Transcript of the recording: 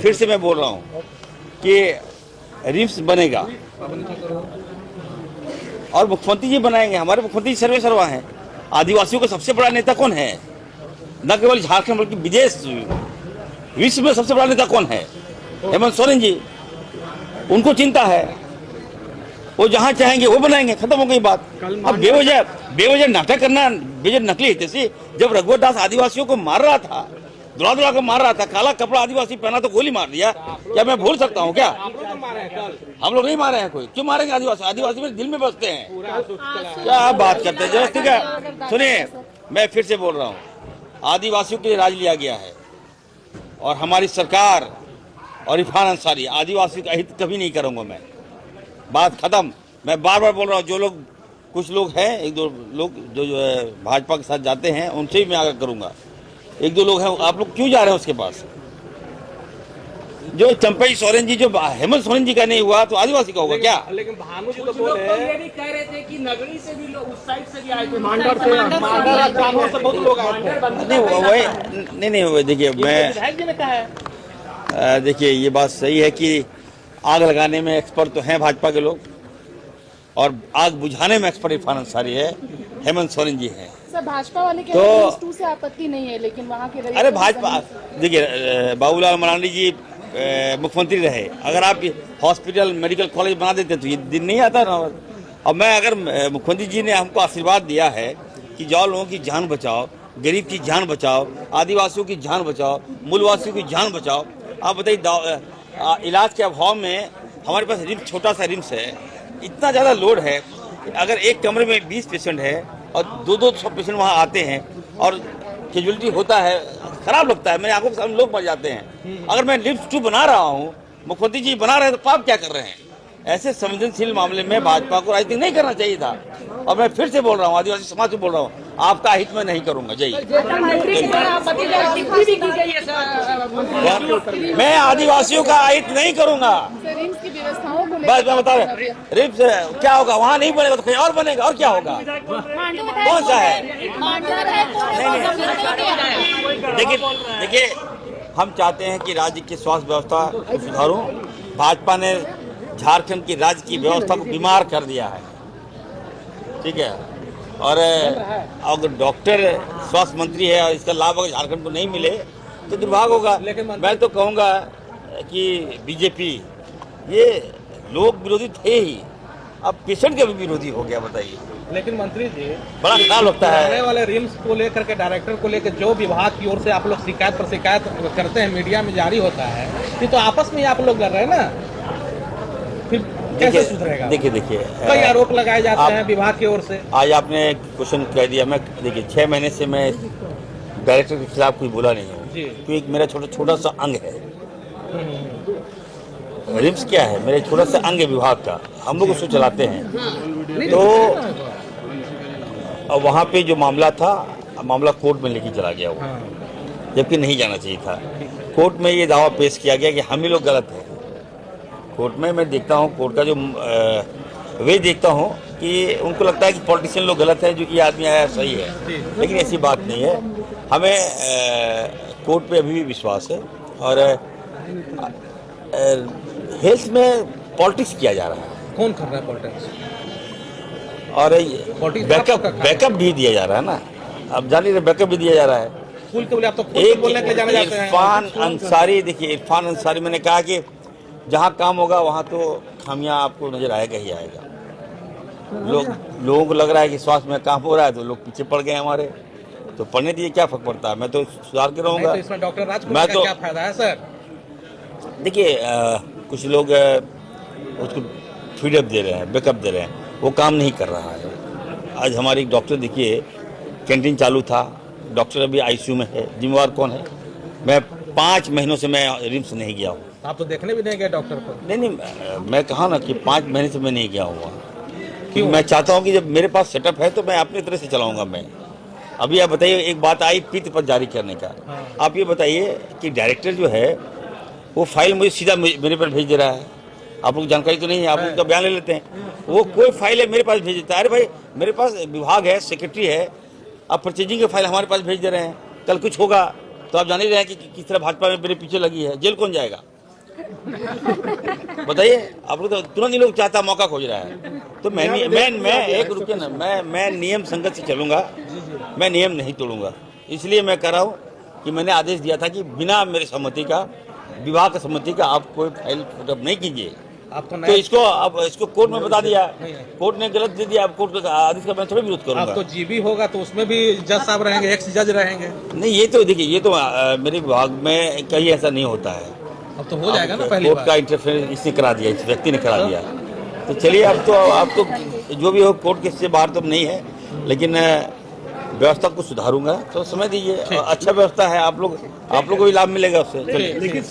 फिर से मैं बोल रहा हूँ कि रिम्स बनेगा और मुख्यमंत्री जी बनाएंगे। हमारे मुख्यमंत्री सर्वे सर्वा हैं। आदिवासियों का सबसे बड़ा नेता कौन है? न केवल झारखंड बल्कि विदेश विश्व में सबसे बड़ा नेता कौन है? हेमंत सोरेन जी। उनको चिंता है, वो जहां चाहेंगे वो बनाएंगे। खत्म हो गई बात। अब बेवजह नाटक करना, बेवजह नकली हितैषी। जब रघुवर दास आदिवासियों को मार रहा था, दुला दुला को मार रहा था, काला कपड़ा आदिवासी पहना तो गोली मार दिया। क्या मैं भूल सकता हूँ क्या? हम लोग नहीं मारे हैं। कोई क्यों मारेंगे? आदिवासी आदिवासी मेरे दिल में बसते हैं। क्या बात करते हैं जबरदस्ती का? सुनिए, मैं फिर से बोल रहा हूँ, आदिवासियों के लिए राज लिया गया है और हमारी सरकार और इरफान अंसारी आदिवासी का हित कभी नहीं करूंगा मैं। बात खत्म। मैं बार बार बोल रहा हूँ, जो लोग कुछ लोग हैं, एक दो लोग जो भाजपा के साथ जाते हैं उनसे ही मैं आगे करूंगा। एक दो लोग हैं, आप लोग क्यों जा रहे हैं उसके पास? जो चंपई सोरेन जी, जो हेमंत सोरेन जी का नहीं हुआ तो आदिवासी का होगा क्या? लेकिन भानु जी तो बोल रहे हैं, ये भी कह रहे थे कि नगरी से भी लोग, उस साइड से भी आए थे, मांडर से बहुत लोग आए थे। नहीं, देखिए देखिए ये बात सही है कि आग लगाने में एक्सपर्ट तो हैं भाजपा के लोग और आग बुझाने में एक्सपर्ट इरफान अंसारी है, हेमंत सोरेन जी हैं। सर, भाजपा वाले के तो से आपत्ति नहीं है, लेकिन वहाँ के अरे भाजपा, देखिए बाबूलाल मरांडी जी मुख्यमंत्री रहे। अगर आप हॉस्पिटल मेडिकल कॉलेज बना देते तो ये दिन नहीं आता ना। और मैं अगर मुख्यमंत्री जी ने हमको आशीर्वाद दिया है कि जाओ लोगों की जान बचाओ, गरीब की जान बचाओ, आदिवासियों की जान बचाओ, मूलवासियों की जान बचाओ। आप बताइए, इलाज के अभाव में हमारे पास रिम्स, छोटा सा रिम्स है, इतना ज़्यादा लोड है। अगर एक कमरे में 20 पेशेंट है और 200 पेशेंट वहाँ आते हैं और कैजुअलिटी होता है, खराब लगता है। मेरे आंखों के सामने लोग मर जाते हैं। अगर मैं लिफ्ट 2 बना रहा हूँ, मुख्यमंत्री जी बना रहे हैं, तो आप क्या कर रहे हैं? ऐसे संवेदनशील मामले में भाजपा को राजनीति नहीं करना चाहिए था। और मैं फिर से बोल रहा हूँ, आदिवासी समाज से बोल रहा हूँ, आपका हित में नहीं करूंगा। जय। मैं आदिवासियों का हित नहीं करूंगा। बस मैं बता रहा, रिम्स क्या होगा? वहाँ नहीं बनेगा तो कहीं और बनेगा। और क्या होगा? कौन सा है? देखिए, हम चाहते हैं कि राज्य की स्वास्थ्य व्यवस्था सुधारूं। भाजपा ने झारखंड की राज्य की व्यवस्था को बीमार कर दिया है, ठीक है। और अगर डॉक्टर स्वास्थ्य मंत्री है और इसका लाभ अगर झारखंड को नहीं मिले तो दुर्भाग्य होगा। मैं तो कहूँगा कि बीजेपी, ये लोग विरोधी थे ही, अब पेशेंट के भी विरोधी हो गया। बताइए। लेकिन मंत्री जी, बड़ा खराब लगता है। आने वाले रिम्स को लेकर के, डायरेक्टर को लेकर जो विभाग की ओर से आप लोग शिकायत पर शिकायत करते हैं, मीडिया में जारी होता है, ये तो आपस में आप लोग कर रहे हैं ना, फिर कैसे सुधरेगा? देखिए कई आरोप लगाए जाते हैं विभाग की ओर से। आज आपने क्वेश्चन कह दिया। मैं देखिए 6 महीने से मैं डायरेक्टर के खिलाफ कुछ बोला नहीं हूँ, क्योंकि मेरा छोटा सा अंग है। रिम्स क्या है? मेरे छोटा सा अंग है विभाग का, हम लोग उसको चलाते हैं। तो वहाँ पे जो मामला था, मामला कोर्ट में लेके चला गया वो, जबकि नहीं जाना चाहिए था। कोर्ट में ये दावा पेश किया गया कि हम ही लोग गलत हैं। कोर्ट में मैं देखता हूँ, कोर्ट का जो वे देखता हूँ कि उनको लगता है कि पॉलिटिशियन लोग गलत हैं, जो ये आदमी आया सही है, लेकिन ऐसी बात नहीं है। हमें कोर्ट पे अभी भी विश्वास है। और हेल्थ में पॉलिटिक्स किया जा रहा है। कौन कर रहा है पॉलिटिक्स? और बैकअप भी दिया जा रहा है ना। अब जान लीजिए, बैकअप भी दिया जा रहा है। इरफान अंसारी, देखिए इरफान अंसारी, मैंने कहा कि जहाँ काम होगा वहाँ तो खामियां आपको नजर आएगा ही आएगा। लोगों को लग रहा है कि स्वास्थ्य में काम हो रहा है तो लोग पीछे पड़ गए हमारे, तो पढ़ने दीजिए, क्या फर्क पड़ता है। मैं तो सुधार के रहूँगा। इसमें डॉक्टर राजकुमार का क्या फायदा है सर? देखिए, कुछ लोग उसको फीडअप दे रहे हैं, बैकअप दे रहे हैं, वो काम नहीं कर रहा है। आज हमारी डॉक्टर, देखिए कैंटीन चालू था, डॉक्टर अभी आईसीयू में है। जिम्मेवार कौन है? मैं 5 महीनों से मैं रिम्स नहीं गया हूँ। आप तो देखने भी नहीं गए डॉक्टर को? नहीं, मैं कहा ना कि 5 महीने से मैं नहीं गया हुआ, क्योंकि मैं चाहता हूँ कि जब मेरे पास सेटअप है तो मैं अपनी तरह से चलाऊंगा। मैं अभी आप बताइए, एक बात आई पित्त पर जारी करने का। आप ये बताइए कि डायरेक्टर जो है वो फाइल मुझे सीधा मेरे पर भेज दे रहा है। आप लोग जानकारी तो नहीं है, आप लोग का बयान ले लेते हैं। वो कोई फाइल है मेरे पास भेज देता है। अरे भाई, मेरे पास विभाग है, सेक्रेटरी है, आप परचेजिंग की फाइल हमारे पास भेज दे रहे हैं। कल कुछ होगा तो आप जान ही रहे हैं कि किस तरह भाजपा में मेरे पीछे लगी है। जेल कौन जाएगा? बताइए, आप लोग तो तुरंत ही लोग चाहता मौका खोज रहा है। तो मैं एक रुकिए ना, मैं नियम संगत से चलूंगा, मैं नियम नहीं तोड़ूंगा। इसलिए मैं कह रहा हूँ कि मैंने आदेश दिया था कि बिना मेरी सहमति का, विवाह की सहमति का आप कोई फाइल फुटअप नहीं कीजिए। आप तो तो इसको कोर्ट में बता दिया, कोर्ट ने गलत दे दिया। अब कोर्ट का आदेश का मैं थोड़ा विरोध आप करूंगा। तो जीबी होगा तो उसमें भी जज साहब रहेंगे, एक्स जज रहेंगे। नहीं, ये तो देखिए, ये तो मेरे विभाग में कहीं ऐसा नहीं होता है। अब तो हो जाएगा ना पहली कोर्ट बार। का इंटरफेरेंस इसने करा दिया, इस व्यक्ति ने करा दिया। तो चलिए, अब तो जो भी हो, कोर्ट के से बाहर तो नहीं है, लेकिन व्यवस्था को सुधारूंगा। तो समय दीजिए, अच्छा व्यवस्था है, आप लोग को भी लाभ मिलेगा उससे। चलिए।